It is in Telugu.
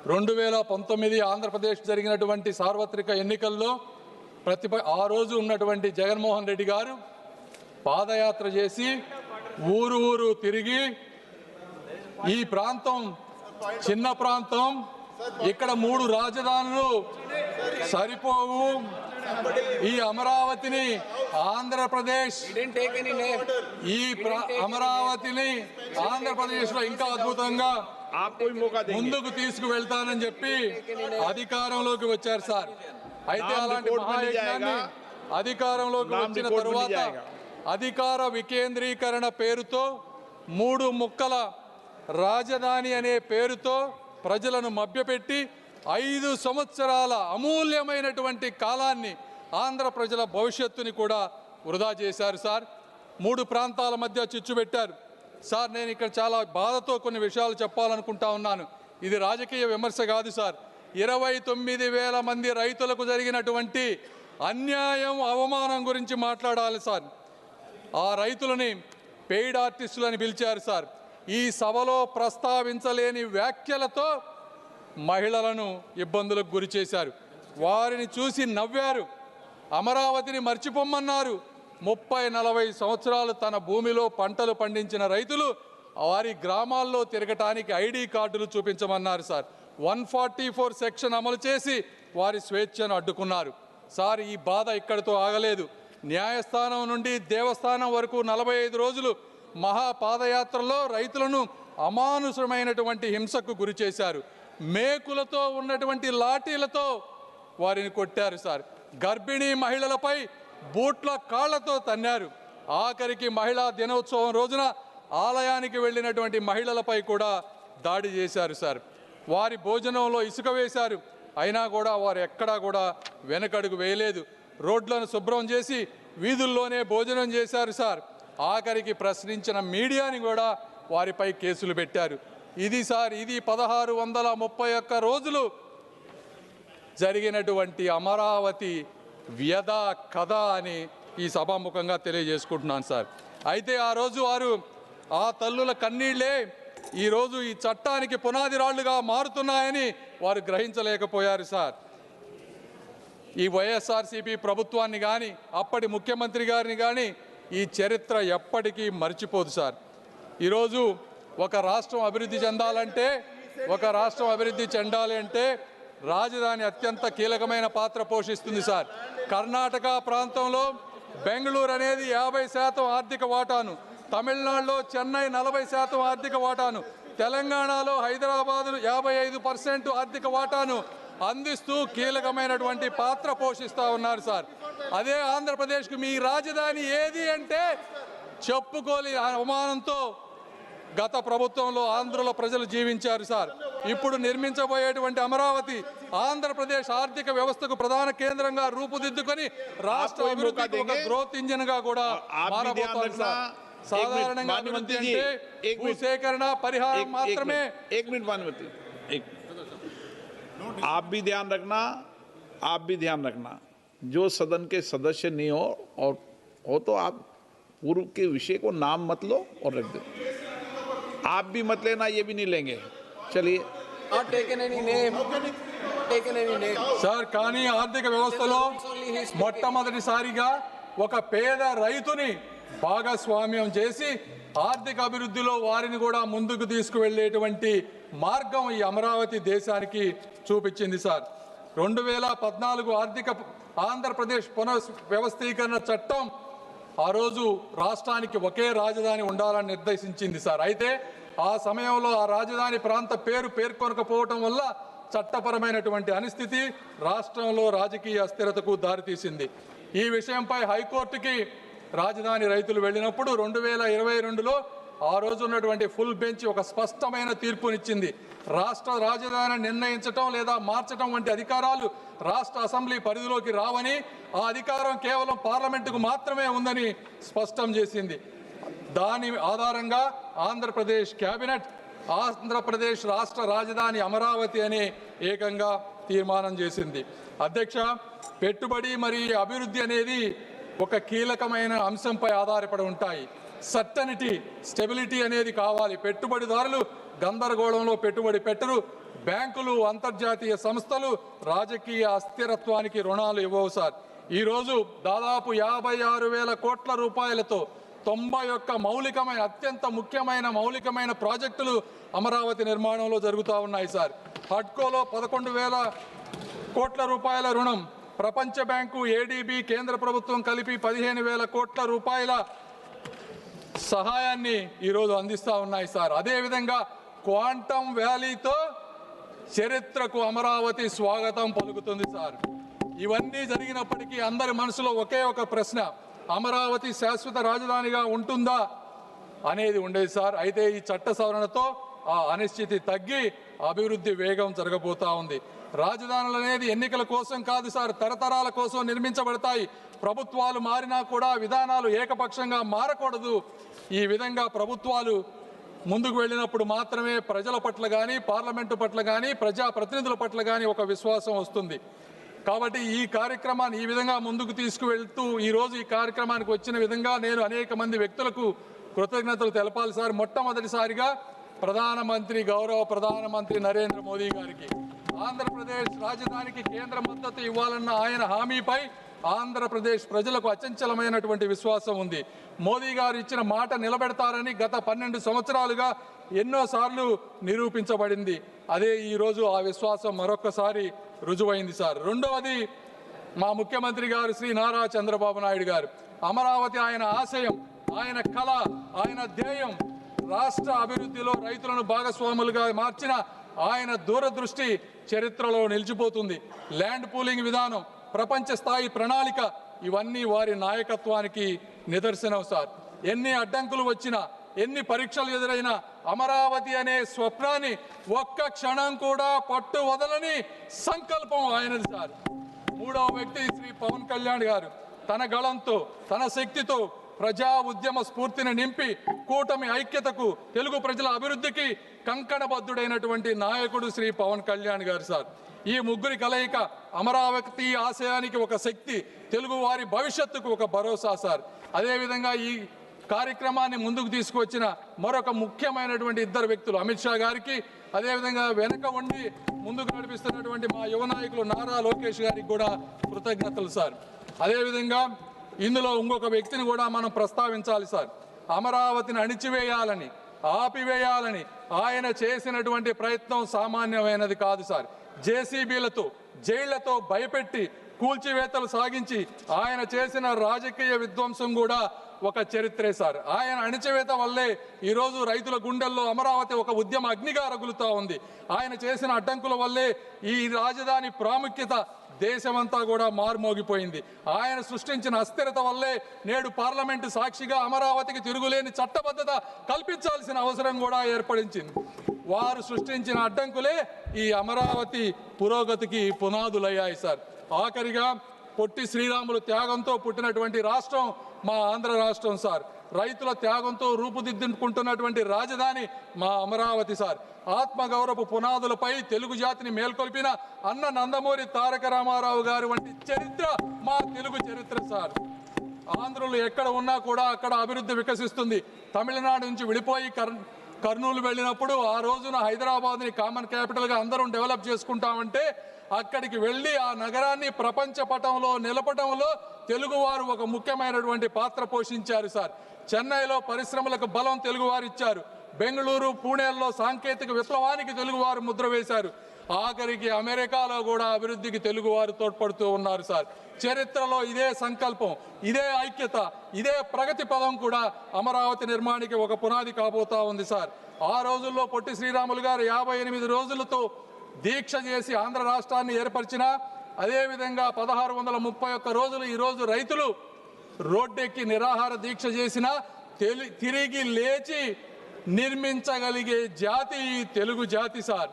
2019 ఆంధ్రప్రదేశ్ జరిగినటువంటి సార్వత్రిక ఎన్నికల్లో ఆ రోజు ఉన్నటువంటి జగన్మోహన్ రెడ్డి గారు పాదయాత్ర చేసి ఊరు ఊరు తిరిగి ఈ ప్రాంతం చిన్న ప్రాంతం, ఇక్కడ 3 రాజధానులు సరిపోవు, ఈ అమరావతిని ఆంధ్రప్రదేశ్లో ఇంకా అద్భుతంగా ముందుకు తీసుకువెళ్తానని చెప్పి అధికారంలోకి వచ్చారు సార్. అయితే అలాంటి మహాయజ్ఞాన్ని అధికారంలోకి వచ్చిన తరువాత అధికార వికేంద్రీకరణ పేరుతో 3 ముక్కల రాజధాని అనే పేరుతో ప్రజలను మభ్యపెట్టి 5 సంవత్సరాల అమూల్యమైనటువంటి కాలాన్ని ఆంధ్ర ప్రజల భవిష్యత్తుని కూడా వృధా చేశారు సార్. 3 ప్రాంతాల మధ్య చిచ్చు పెట్టారు సార్. నేను ఇక్కడ చాలా బాధతో కొన్ని విషయాలు చెప్పాలనుకుంటా ఉన్నాను. ఇది రాజకీయ విమర్శ కాదు సార్. 29,000 మంది రైతులకు జరిగినటువంటి అన్యాయం, అవమానం గురించి మాట్లాడాలి సార్. ఆ రైతులని పెయిడ్ ఆర్టిస్టులని పిలిచారు సార్. ఈ సభలో ప్రస్తావించలేని వ్యాఖ్యలతో మహిళలను ఇబ్బందులకు గురి చేశారు. వారిని చూసి నవ్వారు. అమరావతిని మర్చిపోమ్మన్నారు. 30-40 సంవత్సరాలు తన భూమిలో పంటలు పండించిన రైతులు వారి గ్రామాల్లో తిరగటానికి ఐడి కార్డులు చూపించమన్నారు సార్. 144 సెక్షన్ అమలు చేసి వారి స్వేచ్ఛను అడ్డుకున్నారు సార్. ఈ బాధ ఇక్కడితో ఆగలేదు. న్యాయస్థానం నుండి దేవస్థానం వరకు 45 రోజులు మహాపాదయాత్రలో రైతులను అమానుషమైనటువంటి హింసకు గురి చేశారు. మేకులతో ఉన్నటువంటి లాఠీలతో వారిని కొట్టారు సార్. గర్భిణీ మహిళలపై బూట్ల కాళ్లతో తన్నారు. ఆఖరికి మహిళా దినోత్సవం రోజున ఆలయానికి వెళ్ళినటువంటి మహిళలపై కూడా దాడి చేశారు సార్. వారి భోజనంలో ఇసుక వేశారు. అయినా కూడా వారు ఎక్కడా కూడా వెనకడుగు వేయలేదు. రోడ్లను శుభ్రం చేసి వీధుల్లోనే భోజనం చేశారు సార్. ఆఖరికి ప్రశ్నించిన మీడియాని కూడా వారిపై కేసులు పెట్టారు. ఇది 1631 రోజులు జరిగినటువంటి అమరావతి వ్యధ కథ అని ఈ సభాముఖంగా తెలియజేసుకుంటున్నాను సార్. అయితే ఆ రోజు వారు ఆ తల్లుల కన్నీళ్లే ఈరోజు ఈ చట్టానికి పునాది రాళ్లుగా మారుతున్నాయని వారు గ్రహించలేకపోయారు సార్. ఈ వైఎస్ఆర్సీపీ ప్రభుత్వాన్ని కానీ అప్పటి ముఖ్యమంత్రి గారిని కానీ ఈ చరిత్ర ఎప్పటికీ మర్చిపోదు సార్. ఈరోజు ఒక రాష్ట్రం అభివృద్ధి చెందాలి అంటే రాజధాని అత్యంత కీలకమైన పాత్ర పోషిస్తుంది సార్. కర్ణాటక ప్రాంతంలో బెంగళూరు అనేది 50% ఆర్థిక వాటాను, తమిళనాడులో చెన్నై 40% ఆర్థిక వాటాను, తెలంగాణలో హైదరాబాద్ 55% ఆర్థిక వాటాను అందిస్తూ కీలకమైనటువంటి పాత్ర పోషిస్తూ ఉన్నారు సార్. అదే ఆంధ్రప్రదేశ్కు మీ రాజధాని ఏది అంటే చెప్పుకోలేని అవమానంతో గత ప్రభుత్వంలో ఆంధ్రుల ప్రజలు జీవించారు సార్. ఇప్పుడు నిర్మించబోయేటువంటి అమరావతి ఆంధ్రప్రదేశ్ ఆర్థిక వ్యవస్థకు ప్రధాన కేంద్రంగా రూపుదిద్దుకొని రాష్ట్ర అభివృద్ధికి ఒక గ్రోత్ ఇంజిన్ గా కూడా మారబోతోంది సార్. సాధారణంగా అభివృద్ధి అంటే భూసేకరణ పరిహారం మాత్రమే. आप भी ध्यान रखना जो सदन के सदस्य नहीं हो तो आप पूर्व के विषय को नाम मत लो और रख दो. आप भी मत लेना, ये भी नहीं लेंगे. चलिए సార్. కానీ ఆర్థిక వ్యవస్థలో మొట్టమొదటిసారిగా ఒక పేద రైతుని భాగస్వామ్యం చేసి ఆర్థిక అభివృద్ధిలో వారిని కూడా ముందుకు తీసుకువెళ్ళేటువంటి మార్గం ఈ అమరావతి దేశానికి చూపించింది సార్. 2014 ఆంధ్రప్రదేశ్ పునర్వ్యవస్థీకరణ చట్టం ఆ రోజు రాష్ట్రానికి ఒకే రాజధాని ఉండాలని నిర్దేశించింది సార్. అయితే ఆ సమయంలో ఆ రాజధాని ప్రాంత పేర్కొనకపోవటం వల్ల చట్టపరమైనటువంటి అనిస్థితి రాష్ట్రంలో రాజకీయ అస్థిరతకు దారితీసింది. ఈ విషయంపై హైకోర్టుకి రాజధాని రైతులు వెళ్ళినప్పుడు 2022లో ఆ రోజు ఉన్నటువంటి ఫుల్ బెంచ్ ఒక స్పష్టమైన తీర్పునిచ్చింది. రాష్ట్ర రాజధాని నిర్ణయించటం లేదా మార్చటం వంటి అధికారాలు రాష్ట్ర అసెంబ్లీ పరిధిలోకి రావని, ఆ అధికారం కేవలం పార్లమెంటుకు మాత్రమే ఉందని స్పష్టం చేసింది. దాని ఆధారంగా ఆంధ్రప్రదేశ్ కేబినెట్ ఆంధ్రప్రదేశ్ రాష్ట్ర రాజధాని అమరావతి అనే ఏకంగా తీర్మానం చేసింది. అధ్యక్ష, పెట్టుబడి మరియు అభివృద్ధి అనేది ఒక కీలకమైన అంశంపై ఆధారపడి ఉంటాయి. సర్టనిటీ, స్టెబిలిటీ అనేది కావాలి. పెట్టుబడిదారులు గందరగోళంలో పెట్టుబడి పెట్టరు, బ్యాంకులు, అంతర్జాతీయ సంస్థలు రాజకీయ అస్థిరత్వానికి రుణాలు ఇవ్వవు సార్. ఈరోజు దాదాపు 56,000 కోట్ల రూపాయలతో 91 అత్యంత ముఖ్యమైన మౌలికమైన ప్రాజెక్టులు అమరావతి నిర్మాణంలో జరుగుతూ ఉన్నాయి సార్. హడ్కోలో 11,000 కోట్ల రూపాయల రుణం, ప్రపంచ బ్యాంకు, ఏడీబీ, కేంద్ర ప్రభుత్వం కలిపి 15,000 కోట్ల రూపాయల సహాయాన్ని ఈరోజు అందిస్తూ ఉన్నాయి సార్. అదేవిధంగా క్వాంటమ్ వ్యాలీతో చరిత్రకు అమరావతి స్వాగతం పలుకుతుంది సార్. ఇవన్నీ జరిగినప్పటికీ అందరి మనసులో ఒకే ఒక ప్రశ్న, అమరావతి శాశ్వత రాజధానిగా ఉంటుందా అనేది ఉండేది సార్. అయితే ఈ చట్ట సవరణతో ఆ అనిశ్చితి తగ్గి అభివృద్ధి వేగం జరగబోతా ఉంది. రాజధానులు అనేది ఎన్నికల కోసం కాదు సార్, తరతరాల కోసం నిర్మించబడతాయి. ప్రభుత్వాలు మారినా కూడా విధానాలు ఏకపక్షంగా మారకూడదు. ఈ విధంగా ప్రభుత్వాలు ముందుకు వెళ్ళినప్పుడు మాత్రమే ప్రజల పట్ల కానీ, పార్లమెంటు పట్ల కానీ, ప్రజాప్రతినిధుల పట్ల కానీ ఒక విశ్వాసం వస్తుంది. కాబట్టి ఈ కార్యక్రమాన్ని ఈ విధంగా ముందుకు తీసుకువెళ్తూ ఈరోజు ఈ కార్యక్రమానికి వచ్చిన విధంగా నేను అనేక మంది వ్యక్తులకు కృతజ్ఞతలు తెలపాలి సార్. మొట్టమొదటిసారిగా గౌరవ ప్రధానమంత్రి నరేంద్ర మోదీ గారికి ఆంధ్రప్రదేశ్ రాజధానికి కేంద్ర మద్దతు ఇవ్వాలన్న ఆయన హామీపై ఆంధ్రప్రదేశ్ ప్రజలకు అచంచలమైనటువంటి విశ్వాసం ఉంది. మోదీ గారు ఇచ్చిన మాట నిలబెడతారని గత 12 సంవత్సరాలుగా ఎన్నోసార్లు నిరూపించబడింది. అదే ఈరోజు ఆ విశ్వాసం మరొక్కసారి రుజువైంది సార్. రెండవది, మా ముఖ్యమంత్రి గారు శ్రీ నారా చంద్రబాబు నాయుడు గారు అమరావతి ఆయన ఆశయం, ఆయన కళ, ఆయన ధ్యేయం. రాష్ట్ర అభివృద్ధిలో రైతులను భాగస్వాములుగా మార్చిన ఆయన దూరదృష్టి చరిత్రలో నిలిచిపోతుంది. ల్యాండ్ పూలింగ్ విధానం, ప్రపంచ స్థాయి ప్రణాళిక, ఇవన్నీ వారి నాయకత్వానికి నిదర్శనం సార్. ఎన్ని అడ్డంకులు వచ్చినా, ఎన్ని పరీక్షలు ఎదురైనా అమరావతి అనే స్వప్నాన్ని ఒక్క క్షణం కూడా పట్టు వదలని సంకల్పం ఆయనది సార్. మూడవ వ్యక్తి శ్రీ పవన్ కళ్యాణ్ గారు తన గళంతో, తన శక్తితో ప్రజా ఉద్యమ స్ఫూర్తిని నింపి కూటమి ఐక్యతకు, తెలుగు ప్రజల అభివృద్ధికి కంకణబద్ధుడైనటువంటి నాయకుడు శ్రీ పవన్ కళ్యాణ్ గారు సార్. ఈ ముగ్గురి కలయిక అమరావతి ఆశయానికి ఒక శక్తి, తెలుగు వారి భవిష్యత్తుకు ఒక భరోసా సార్. అదేవిధంగా ఈ కార్యక్రమాన్ని ముందుకు తీసుకువచ్చిన మరొక ముఖ్యమైనటువంటి ఇద్దరు వ్యక్తులు అమిత్ షా గారికి, అదేవిధంగా వెనక ఉండి ముందుకు నడిపిస్తున్నటువంటి మా యువ నాయకులు నారా లోకేష్ గారికి కూడా కృతజ్ఞతలు సార్. అదేవిధంగా ఇందులో ఇంకొక వ్యక్తిని కూడా మనం ప్రస్తావించాలి సార్. అమరావతిని అణిచివేయాలని, ఆపివేయాలని ఆయన చేసినటువంటి ప్రయత్నం సామాన్యమైనది కాదు సార్. జేసీబీలతో, జైళ్లతో భయపెట్టి కూల్చివేతలు సాగించి ఆయన చేసిన రాజకీయ విధ్వంసం కూడా ఒక చరిత్రే సార్. ఆయన అణిచివేత వల్లే ఈరోజు రైతుల గుండెల్లో అమరావతి ఒక ఉద్యమ అగ్నిగా రగులుతూ ఉంది. ఆయన చేసిన అడ్డంకుల వల్లే ఈ రాజధాని ప్రాముఖ్యత దేశమంతా కూడా మారుమోగిపోయింది. ఆయన సృష్టించిన అస్థిరత వల్లే నేడు పార్లమెంటు సాక్షిగా అమరావతికి తిరుగులేని చట్టబద్ధత కల్పించాల్సిన అవసరం కూడా ఏర్పడించింది. వారు సృష్టించిన అడ్డంకులే ఈ అమరావతి పురోగతికి పునాదులయ్యాయి సార్. ఆఖరిగా పొట్టి శ్రీరాములు త్యాగంతో పుట్టినటువంటి రాష్ట్రం మా ఆంధ్ర రాష్ట్రం సార్. రైతుల త్యాగంతో రూపుదిద్దుకుంటున్నటువంటి రాజధాని మా అమరావతి సార్. ఆత్మగౌరవ పునాదులపై తెలుగు జాతిని మేల్కొల్పిన అన్న నందమూరి తారక రామారావు గారి వంటి చరిత్ర మా తెలుగు చరిత్ర సార్. ఆంధ్రులు ఎక్కడ ఉన్నా కూడా అక్కడ అభివృద్ధి వికసిస్తుంది. తమిళనాడు నుంచి విడిపోయి కర్నూలు వెళ్ళినప్పుడు ఆ రోజున హైదరాబాద్ని కామన్ క్యాపిటల్గా అందరం డెవలప్ చేసుకుంటామంటే అక్కడికి వెళ్ళి ఆ నగరాన్ని ప్రపంచ పటంలో నిలపడంలో తెలుగువారు ఒక ముఖ్యమైనటువంటి పాత్ర పోషించారు సార్. చెన్నైలో పరిశ్రమలకు బలం తెలుగువారు ఇచ్చారు. బెంగళూరు, పూణేల్లో సాంకేతిక విప్లవానికి తెలుగువారు ముద్ర వేశారు. ఆఖరికి అమెరికాలో కూడా అభివృద్ధికి తెలుగువారు తోడ్పడుతూ ఉన్నారు సార్. చరిత్రలో ఇదే సంకల్పం, ఇదే ఐక్యత, ఇదే ప్రగతి పదం కూడా అమరావతి నిర్మాణానికి ఒక పునాది కాబోతా ఉంది సార్. ఆ రోజుల్లో పొట్టి శ్రీరాములు గారు 58 రోజులతో దీక్ష చేసి ఆంధ్ర రాష్ట్రాన్ని ఏర్పరిచిన, అదేవిధంగా 1631 రోజులు ఈరోజు రైతులు రోడ్డెక్కి నిరాహార దీక్ష చేసిన తిరిగి లేచి నిర్మించగలిగే జాతి తెలుగు జాతి సార్.